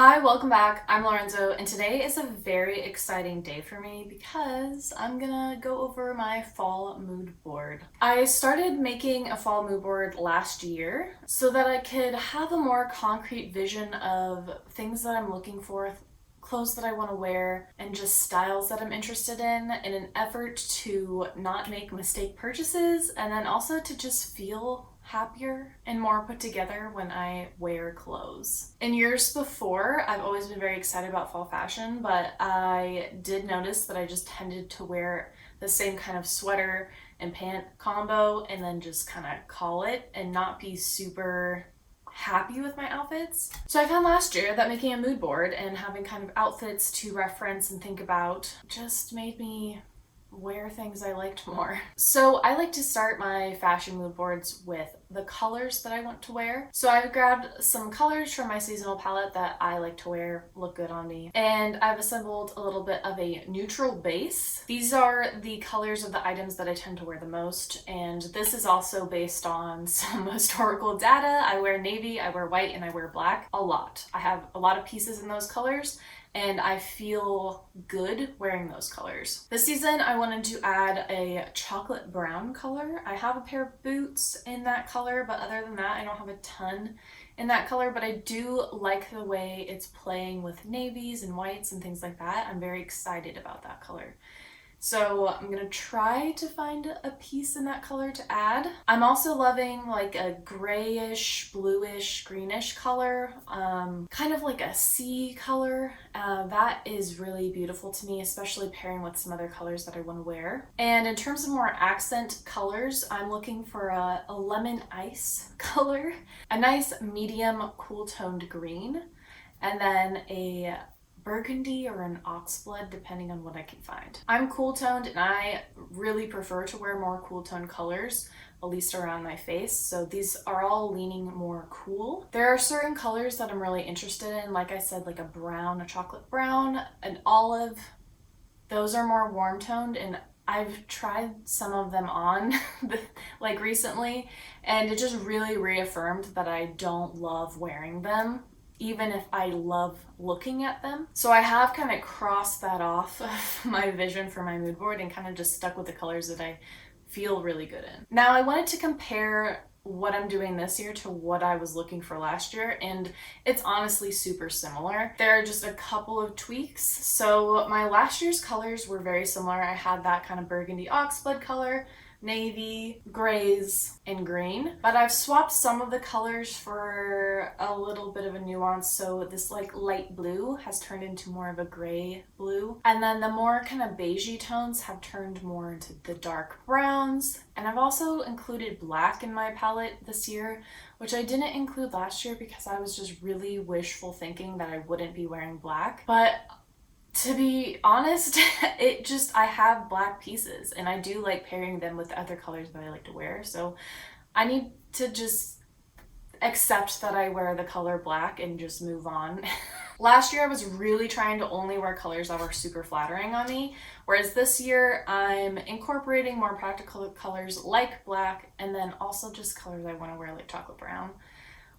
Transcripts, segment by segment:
Hi, welcome back. I'm Lorenzo, and today is a very exciting day for me because I'm gonna go over my fall mood board. I started making a fall mood board last year so that I could have a more concrete vision of things that I'm looking for, clothes that I want to wear, and just styles that I'm interested in an effort to not make mistake purchases and then also to just feel happier and more put together when I wear clothes. In years before, I've always been very excited about fall fashion, but I did notice that I just tended to wear the same kind of sweater and pant combo and then just kind of call it and not be super happy with my outfits. So I found last year that making a mood board and having kind of outfits to reference and think about just made me wear things I liked more. So I like to start my fashion mood boards with the colors that I want to wear. So I've grabbed some colors from my seasonal palette that I like to wear, look good on me, and I've assembled a little bit of a neutral base. These are the colors of the items that I tend to wear the most, and this is also based on some historical data. I wear navy, I wear white, and I wear black a lot. I have a lot of pieces in those colors, and I feel good wearing those colors. This season, I wanted to add a chocolate brown color. I have a pair of boots in that color, but other than that, I don't have a ton in that color, but I do like the way it's playing with navies and whites and things like that. I'm very excited about that color. So I'm gonna try to find a piece in that color to add. I'm also loving like a grayish, bluish, greenish color, kind of like a sea color. That is really beautiful to me, especially pairing with some other colors that I want to wear. And in terms of more accent colors, I'm looking for a lemon ice color, a nice medium cool toned green, and then a burgundy or an oxblood depending on what I can find. I'm cool toned and I really prefer to wear more cool toned colors, at least around my face, so these are all leaning more cool. There are certain colors that I'm really interested in, like I said, like a brown, a chocolate brown, an olive. Those are more warm toned, and I've tried some of them on like recently, and it just really reaffirmed that I don't love wearing them even if I love looking at them. So I have kind of crossed that off of my vision for my mood board and kind of just stuck with the colors that I feel really good in. Now I wanted to compare what I'm doing this year to what I was looking for last year, and it's honestly super similar. There are just a couple of tweaks. So my last year's colors were very similar. I had that kind of burgundy oxblood color, navy, grays, and green. But I've swapped some of the colors for a little bit of a nuance. So this like light blue has turned into more of a gray blue. And then the more kind of beigey tones have turned more into the dark browns. And I've also included black in my palette this year, which I didn't include last year because I was just really wishful thinking that I wouldn't be wearing black. But to be honest, I have black pieces and I do like pairing them with the other colors that I like to wear. So I need to just accept that I wear the color black and just move on. Last year I was really trying to only wear colors that were super flattering on me, whereas this year I'm incorporating more practical colors like black and then also just colors I want to wear like chocolate brown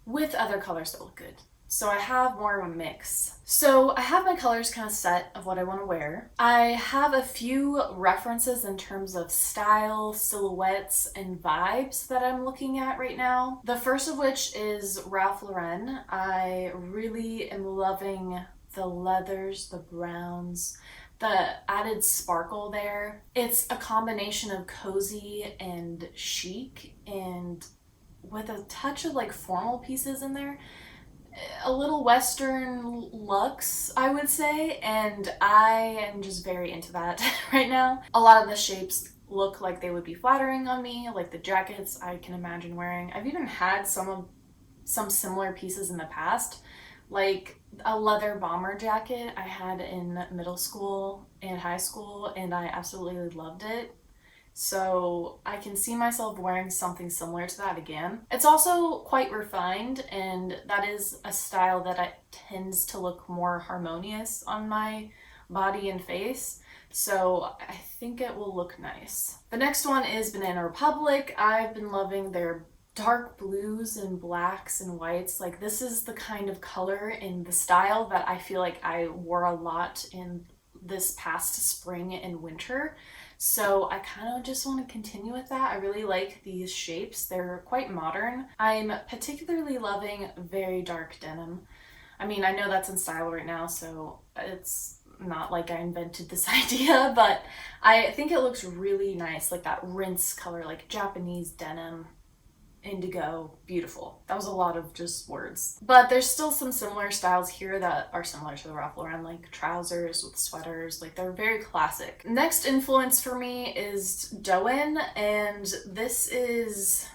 with other colors that look good. So I have more of a mix. So I have my colors kind of set of what I want to wear. I have a few references in terms of style, silhouettes, and vibes that I'm looking at right now. The first of which is Ralph Lauren. I really am loving the leathers, the browns, the added sparkle there. It's a combination of cozy and chic and with a touch of like formal pieces in there. A little Western luxe, I would say, and I am just very into that right now. A lot of the shapes look like they would be flattering on me, like the jackets I can imagine wearing. I've even had some similar pieces in the past, like a leather bomber jacket I had in middle school and high school, and I absolutely loved it. So I can see myself wearing something similar to that again. It's also quite refined, and that is a style that tends to look more harmonious on my body and face. So I think it will look nice. The next one is Banana Republic. I've been loving their dark blues and blacks and whites. Like, this is the kind of color and the style that I feel like I wore a lot in this past spring and winter. So I kind of just want to continue with that. I really like these shapes. They're quite modern. I'm particularly loving very dark denim. I mean, I know that's in style right now, so it's not like I invented this idea, but I think it looks really nice, like that rinse color, like Japanese denim, indigo, beautiful. That was a lot of just words. But there's still some similar styles here that are similar to the Ralph Lauren, like trousers with sweaters, like they're very classic. Next influence for me is Doan, and this is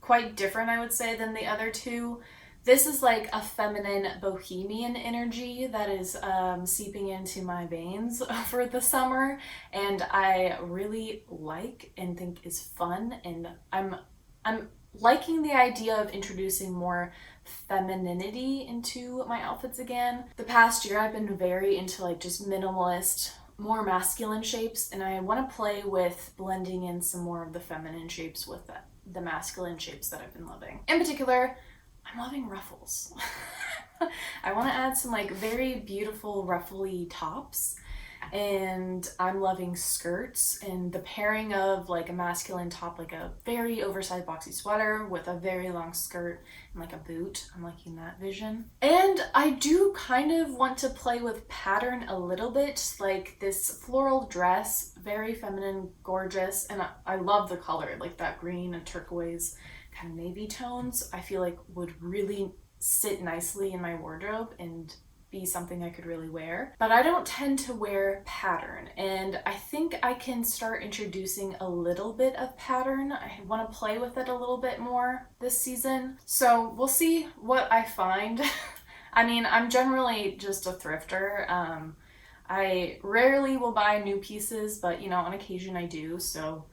quite different, I would say, than the other two. This is like a feminine bohemian energy that is seeping into my veins for the summer, and I really like and think is fun, and I'm liking the idea of introducing more femininity into my outfits again. The past year I've been very into like just minimalist, more masculine shapes, and I want to play with blending in some more of the feminine shapes with the masculine shapes that I've been loving. In particular, I'm loving ruffles. I want to add some like very beautiful ruffly tops, and I'm loving skirts and the pairing of like a masculine top, like a very oversized boxy sweater with a very long skirt and like a boot. I'm liking that vision. And I do kind of want to play with pattern a little bit, like this floral dress, very feminine, gorgeous, and I love the color, like that green and turquoise kind of navy tones. I feel like would really sit nicely in my wardrobe and be something I could really wear. But I don't tend to wear pattern, and I think I can start introducing a little bit of pattern. I want to play with it a little bit more this season. So we'll see what I find. I mean, I'm generally just a thrifter. I rarely will buy new pieces, but you know, on occasion I do. So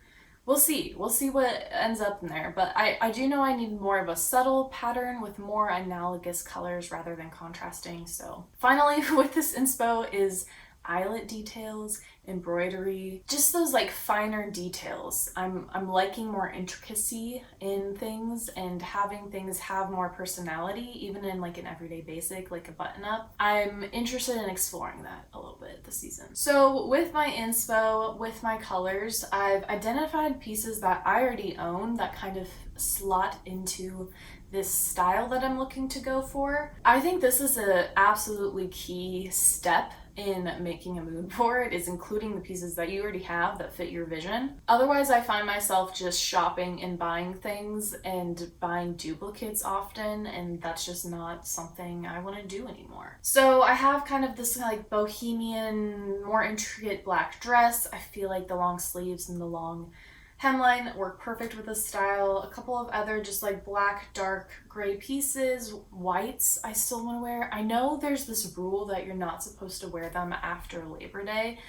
we'll see. We'll see what ends up in there. But I do know I need more of a subtle pattern with more analogous colors rather than contrasting. So finally, with this inspo is eyelet details, embroidery, just those like finer details. I'm liking more intricacy in things and having things have more personality, even in like an everyday basic like a button up. I'm interested in exploring that a little bit this season. So with my inspo, with my colors, I've identified pieces that I already own that kind of slot into this style that I'm looking to go for. I think this is an absolutely key step in making a mood board, is including the pieces that you already have that fit your vision. Otherwise, I find myself just shopping and buying things and buying duplicates often, and that's just not something I want to do anymore. So I have kind of this like bohemian, more intricate black dress. I feel like the long sleeves and the long hemline work perfect with this style. A couple of other just like black, dark, gray pieces. Whites I still want to wear. I know there's this rule that you're not supposed to wear them after Labor Day.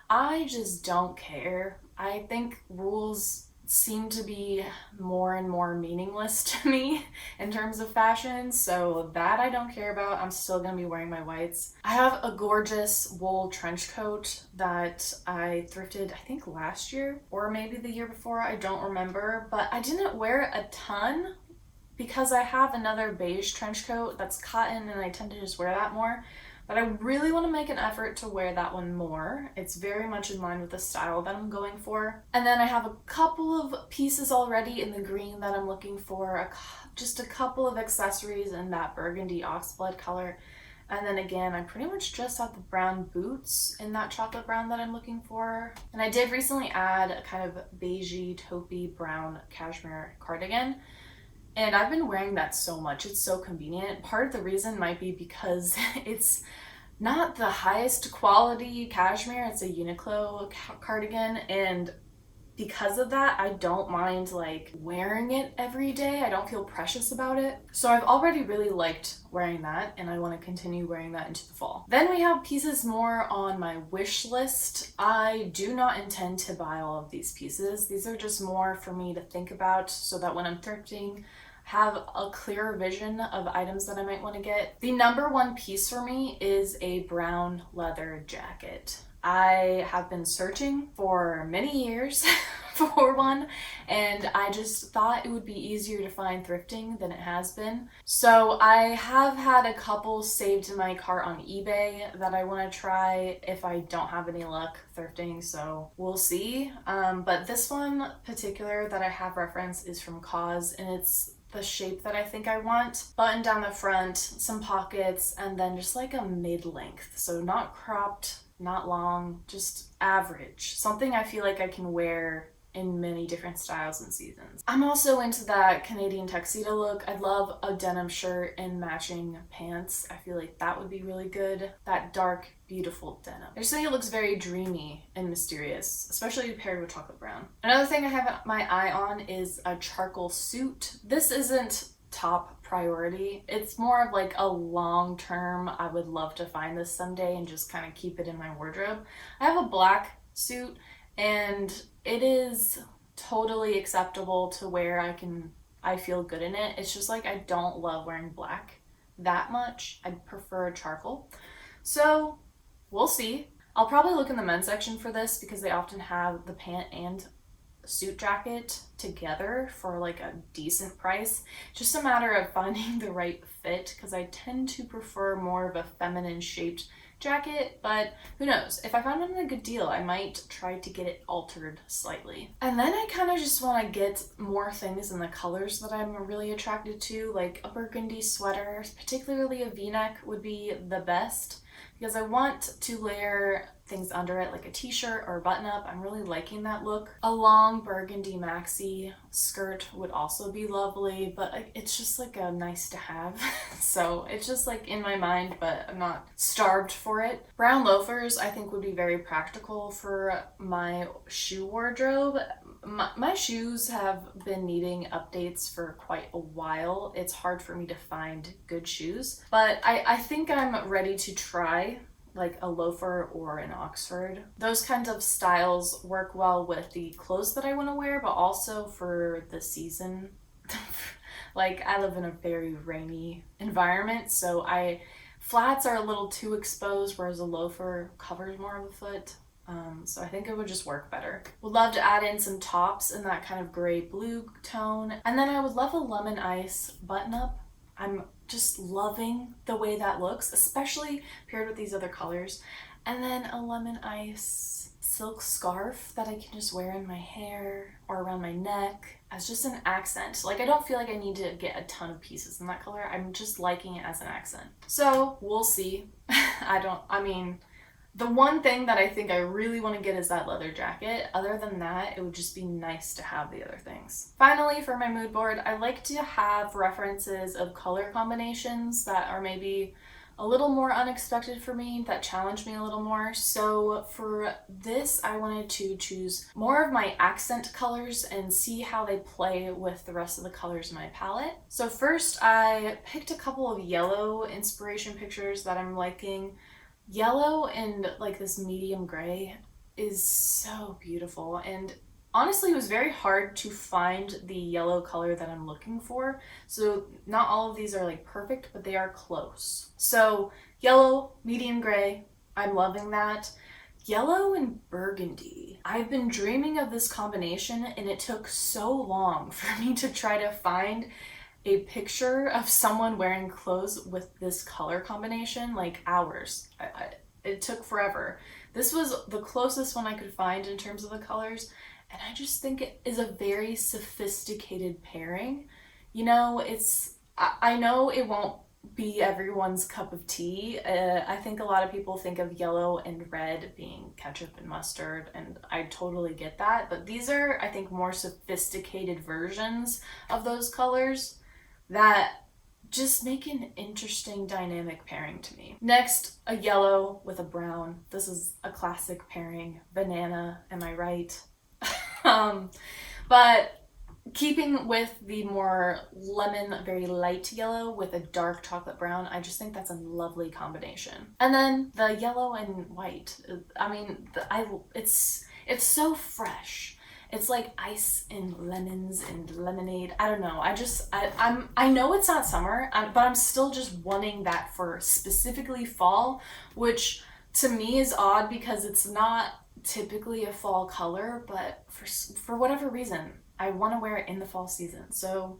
I just don't care. I think rules seem to be more and more meaningless to me in terms of fashion, so that I don't care about. I'm still gonna be wearing my whites. I have a gorgeous wool trench coat that I thrifted, I think last year or maybe the year before, I don't remember, but I didn't wear a ton because I have another beige trench coat that's cotton and I tend to just wear that more. But I really want to make an effort to wear that one more. It's very much in line with the style that I'm going for. And then I have a couple of pieces already in the green that I'm looking for, just a couple of accessories in that burgundy oxblood color. And then again, I pretty much just have the brown boots in that chocolate brown that I'm looking for. And I did recently add a kind of beigey, taupey brown cashmere cardigan. And I've been wearing that so much. It's so convenient. Part of the reason might be because it's not the highest quality cashmere. It's a Uniqlo cardigan. And because of that, I don't mind like wearing it every day. I don't feel precious about it. So I've already really liked wearing that, and I want to continue wearing that into the fall. Then we have pieces more on my wish list. I do not intend to buy all of these pieces. These are just more for me to think about so that when I'm thrifting, have a clearer vision of items that I might want to get. The number one piece for me is a brown leather jacket. I have been searching for many years for one, and I just thought it would be easier to find thrifting than it has been. So I have had a couple saved in my cart on eBay that I want to try if I don't have any luck thrifting, so we'll see. But this one particular that I have referenced is from Cause, and it's the shape that I think I want. Button down the front, some pockets, and then just like a mid-length. So not cropped, not long, just average. Something I feel like I can wear in many different styles and seasons. I'm also into that Canadian tuxedo look. I love a denim shirt and matching pants. I feel like that would be really good. That dark, beautiful denim. I just think it looks very dreamy and mysterious, especially paired with chocolate brown. Another thing I have my eye on is a charcoal suit. This isn't top priority. It's more of like a long term, I would love to find this someday and just kind of keep it in my wardrobe. I have a black suit and it is totally acceptable to wear. I feel good in it. It's just like I don't love wearing black that much. I prefer charcoal. So we'll see. I'll probably look in the men's section for this because they often have the pant and suit jacket together for like a decent price. Just a matter of finding the right fit because I tend to prefer more of a feminine shaped jacket, but who knows? If I found it in a good deal, I might try to get it altered slightly. And then I kind of just want to get more things in the colors that I'm really attracted to, like a burgundy sweater, particularly a v-neck would be the best because I want to layer things under it like a t-shirt or a button-up. I'm really liking that look. A long burgundy maxi skirt would also be lovely, but it's just like a nice to have. So it's just like in my mind, but I'm not starved for it. Brown loafers I think would be very practical for my shoe wardrobe. My shoes have been needing updates for quite a while. It's hard for me to find good shoes, but I think I'm ready to try like a loafer or an Oxford. Those kinds of styles work well with the clothes that I want to wear, but also for the season. Like I live in a very rainy environment, so flats are a little too exposed, whereas a loafer covers more of the foot. So I think it would just work better. Would love to add in some tops in that kind of gray blue tone. And then I would love a lemon ice button up. I'm just loving the way that looks, especially paired with these other colors. And then a lemon ice silk scarf that I can just wear in my hair or around my neck as just an accent. Like I don't feel like I need to get a ton of pieces in that color. I'm just liking it as an accent. So we'll see. The one thing that I think I really want to get is that leather jacket. Other than that, it would just be nice to have the other things. Finally, for my mood board, I like to have references of color combinations that are maybe a little more unexpected for me, that challenge me a little more. So for this, I wanted to choose more of my accent colors and see how they play with the rest of the colors in my palette. So first, I picked a couple of yellow inspiration pictures that I'm liking. Yellow and like this medium gray is so beautiful, and honestly it was very hard to find the yellow color that I'm looking for. So not all of these are like perfect, but they are close. So yellow, medium gray, I'm loving that. Yellow and burgundy. I've been dreaming of this combination and it took so long for me to try to find a picture of someone wearing clothes with this color combination, like hours. It took forever. This was the closest one I could find in terms of the colors, and I just think it is a very sophisticated pairing. You know, I know it won't be everyone's cup of tea. I think a lot of people think of yellow and red being ketchup and mustard, and I totally get that, but these are, I think, more sophisticated versions of those colors that just make an interesting dynamic pairing to me. Next, a yellow with a brown. This is a classic pairing. Banana, am I right? But keeping with the more lemon, very light yellow with a dark chocolate brown, I just think that's a lovely combination. And then the yellow and white. It's so fresh. It's like ice and lemons and lemonade. I don't know. I know it's not summer, but I'm still just wanting that for specifically fall, which to me is odd because it's not typically a fall color, but for whatever reason, I want to wear it in the fall season. So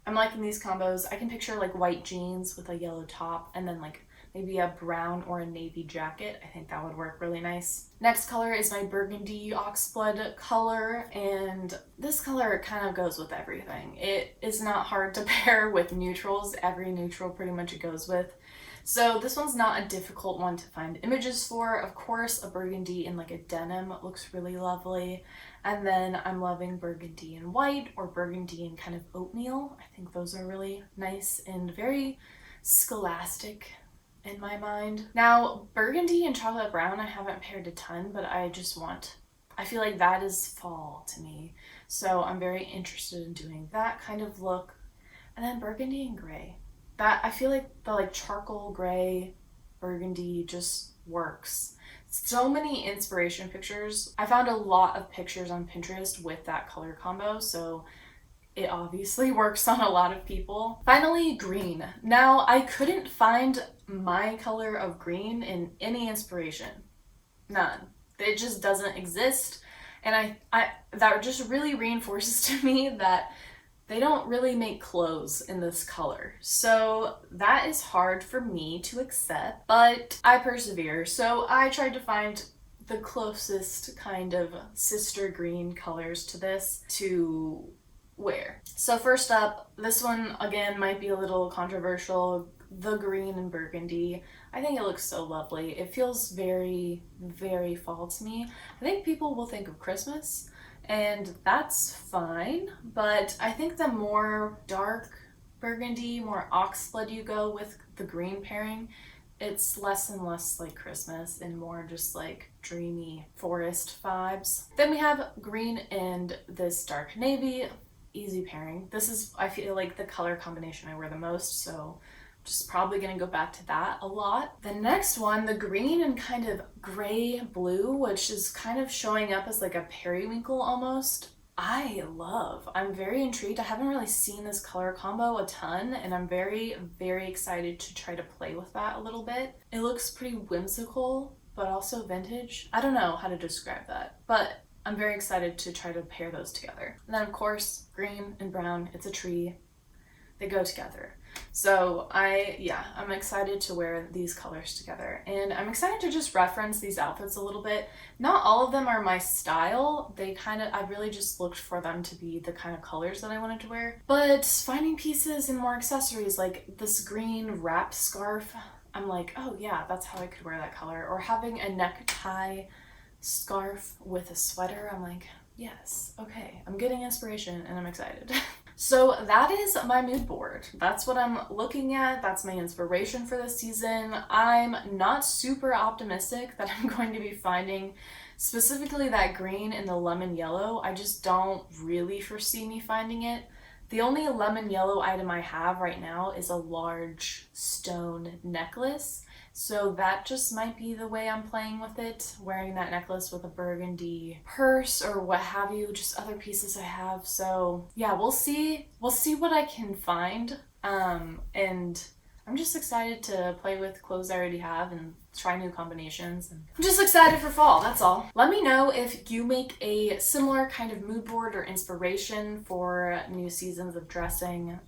I'm liking these combos. I can picture like white jeans with a yellow top and then like maybe a brown or a navy jacket. I think that would work really nice. Next color is my burgundy oxblood color, and this color kind of goes with everything. It is not hard to pair with neutrals. Every neutral pretty much it goes with. So this one's not a difficult one to find images for. Of course, a burgundy in like a denim looks really lovely. And then I'm loving burgundy and white or burgundy and kind of oatmeal. I think those are really nice and very scholastic in my mind. Now, burgundy and chocolate brown I haven't paired a ton, but I feel like that is fall to me. So I'm very interested in doing that kind of look. And then burgundy and gray. That, I feel like the like charcoal gray burgundy just works. So many inspiration pictures. I found a lot of pictures on Pinterest with that color combo, so it obviously works on a lot of people. Finally, green. Now, I couldn't find my color of green in any inspiration. None. It just doesn't exist. And I that just really reinforces to me that they don't really make clothes in this color. So that is hard for me to accept, but I persevere. So I tried to find the closest kind of sister green colors to this to wear. So first up, this one again might be a little controversial, the green and burgundy. I think it looks so lovely. It feels very, very fall to me. I think people will think of Christmas, and that's fine, but I think the more dark burgundy, more oxblood you go with the green pairing, it's less and less like Christmas and more just like dreamy forest vibes. Then we have green and this dark navy, easy pairing. This is, I feel like, the color combination I wear the most, so just probably gonna go back to that a lot. The next one, the green and kind of gray blue, which is kind of showing up as like a periwinkle almost. I love. I'm very intrigued. I haven't really seen this color combo a ton, and I'm very, very excited to try to play with that a little bit. It looks pretty whimsical, but also vintage. I don't know how to describe that, but I'm very excited to try to pair those together. And then of course, green and brown, it's a tree. They go together. So I'm excited to wear these colors together, and I'm excited to just reference these outfits a little bit. Not all of them are my style. I really just looked for them to be the kind of colors that I wanted to wear. But finding pieces and more accessories like this green wrap scarf, I'm like, oh yeah, that's how I could wear that color. Or having a necktie scarf with a sweater, I'm like, yes, okay, I'm getting inspiration and I'm excited. So that is my mood board. That's what I'm looking at. That's my inspiration for this season. I'm not super optimistic that I'm going to be finding specifically that green and the lemon yellow. I just don't really foresee me finding it. The only lemon yellow item I have right now is a large stone necklace. So that just might be the way I'm playing with it, wearing that necklace with a burgundy purse or what have you, just other pieces I have. So yeah, we'll see what I can find. And I'm just excited to play with clothes I already have and try new combinations. And I'm just excited for fall, that's all. Let me know if you make a similar kind of mood board or inspiration for new seasons of dressing.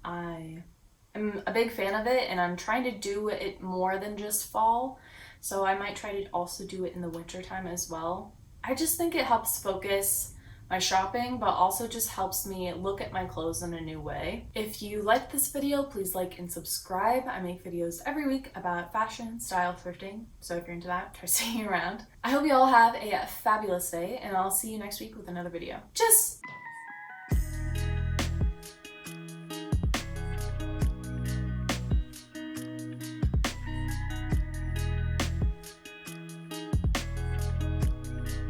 I'm a big fan of it, and I'm trying to do it more than just fall, so I might try to also do it in the winter time as well. I just think it helps focus my shopping, but also just helps me look at my clothes in a new way. If you like this video, please like and subscribe. I make videos every week about fashion, style, thrifting, so if you're into that, try seeing you around. I hope you all have a fabulous day, and I'll see you next week with another video. Tschüss!